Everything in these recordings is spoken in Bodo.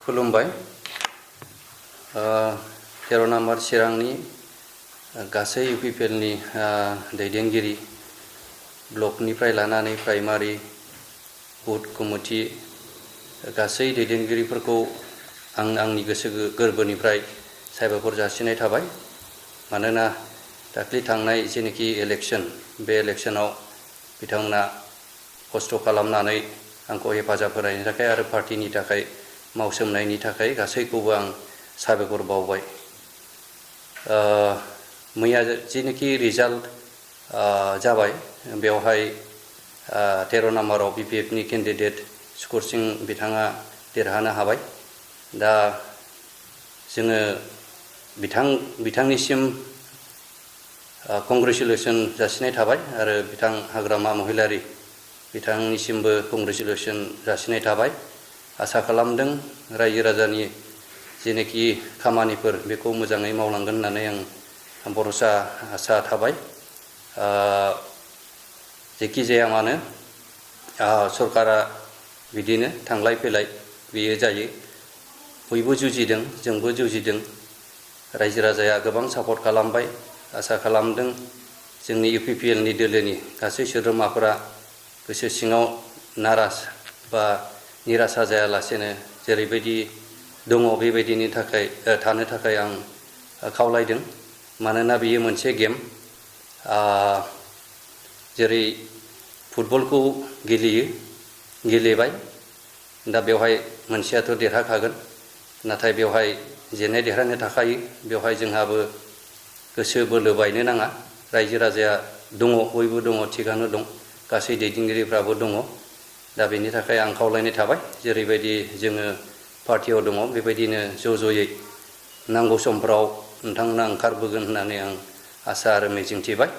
खुलुमबाय 13 नम्बर चिरांनि गासै इउपिपिएलनि दैदेनगिरि ब्लकनिफ्राय लानानै प्राइमारि बुथ कमिटि गासै दैदेनगिरिफोरखौ आंनि गोसो गोरबोनिफ्राय साबायखर जासिनाय थाबाय मानोना दाख्लै थांनाय जेनेखि इलेक्शन बे इलेक्शनाव बिथांमोना खस्थ' खालामनानै आंखौ हेफाजाब होनायनि थाखाय आरो पार्टीनि थाखाय मावसोमनायनि थाखाय गासैखौबो आं साबायखर बावबाय मैया जेनेखि रिजाल्ट जाबाय बेवहाय 13 नम्बराव बिपिएफनि केन्डिडेट स्कर सिं बिथाङा देरहानो हाबाय दा जोङो बिथांनिसिम कंग्रेचुलेसन जासिनाय थाबाय आरो बिथां हाग्रामा महिलारि बिथांनिसिमबो कंग्रेचुलेसन जासिनाय थाबाय आसा खालामदों रायजो राजानि जेनेखि खामानिफोर बेखौ मोजाङै मावलांगोन होननानै आं भरसा आसा थाबाय जेखि जाया मानो सरकारा बिदिनो थांलाय फैलाय बेयो जायो बयबो जुजिदों जोंबो जुजिदों रायजो राजाया गोबां सापर्ट खालामबाय आसा खालामदों जोंनि इउपिपिएलनि दोलोनि गासै सोद्रोमाफोरा गोसो सिङाव नाराज बा निराशा जायालासेनो जेरैबायदि दङ बेबायदिनि थाखाय थानो थाखाय आं खावलायदों मानोना बेयो मोनसे गेम जेरै फुटबलखौ गेलेबाय दा बेवहाय मोनसेयाथ' देरहाखागोन नाथाय बेवहाय जेननाय देरहानो थाखायो बेवहाय जोंहाबो गोसो बोलो बायनो नाङा रायजो राजाया दङ बयबो दङ थिगानो दं गासै दैदेनगिरिफ्राबो दङ दा बेनि थाखाय आं खावलायनाय थाबाय जेरैबायदि जोङो पार्टियाव दङ बेबायदिनो ज'यै नांगौ समफ्राव नोंथांमोना ओंखारबोगोन होननानै आं आसा आरो मिजिंथिबाय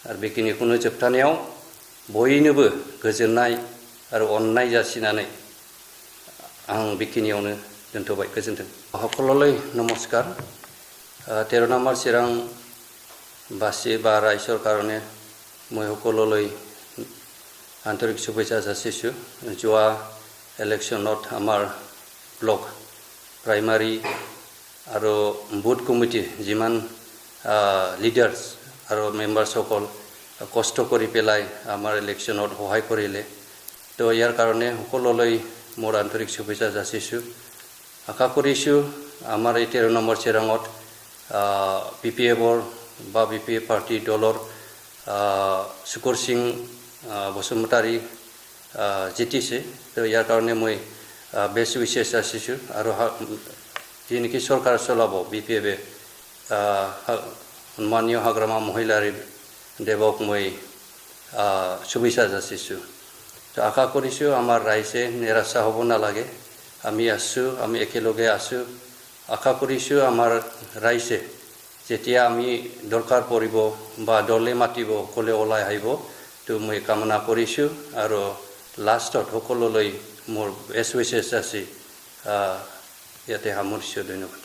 आरो बेखिनिखौनो जोबथानायाव बयनोबो गोजोननाय आरो अननाय जासिनानै आं बेखिनियावनो दोनथ'बाय गोजोन्थों সকললৈ নমস্কাৰ 13 নম্বৰ চিৰাং বাসী বা ৰাইজৰ কাৰণে মই সকললৈ আন্তৰিক শুভেচ্ছা যাচিছোঁ যোৱা ইলেকশ্যনত আমাৰ ব্লক প্ৰাইমাৰী আৰু বুথ কমিটি যিমান লিডাৰ্ছ আৰু মেম্বাৰসকল কষ্ট কৰি পেলাই আমাৰ ইলেকশ্যনত সহায় কৰিলে তো ইয়াৰ কাৰণে সকললৈ মোৰ আন্তৰিক শুভেচ্ছা যাচিছোঁ আশা কৰিছোঁ আমাৰ এই 13 নম্বৰ চিৰাঙত বিপিএফৰ বা বিপিএফ পাৰ্টি দলৰ স্কৰ সিং বসুমতাৰী জিতিছে তো ইয়াৰ কাৰণে মই বেষ্ট উইচেছ যাচিছোঁ আৰু যেনেকি চৰকাৰ চলাব বিপিএফে সন্মানীয় হাগ্ৰামা মহিলাৰী দেৱক মই শুভেচ্ছা যাচিছোঁ তো আশা কৰিছোঁ আমাৰ ৰাইজে নিৰাশা হ'ব নালাগে আমি আছোঁ আমি একেলগে আছোঁ আশা কৰিছোঁ আমাৰ ৰাইজে যেতিয়া আমি দৰকাৰ পৰিব বা দলে মাতিব সকলোৱে ওলাই আহিব তো মই কামনা কৰিছোঁ আৰু লাষ্টত সকলোলৈ মোৰ বেষ্ট উইচেছ যাচি ইয়াতে সামৰিছোঁ ধন্যবাদ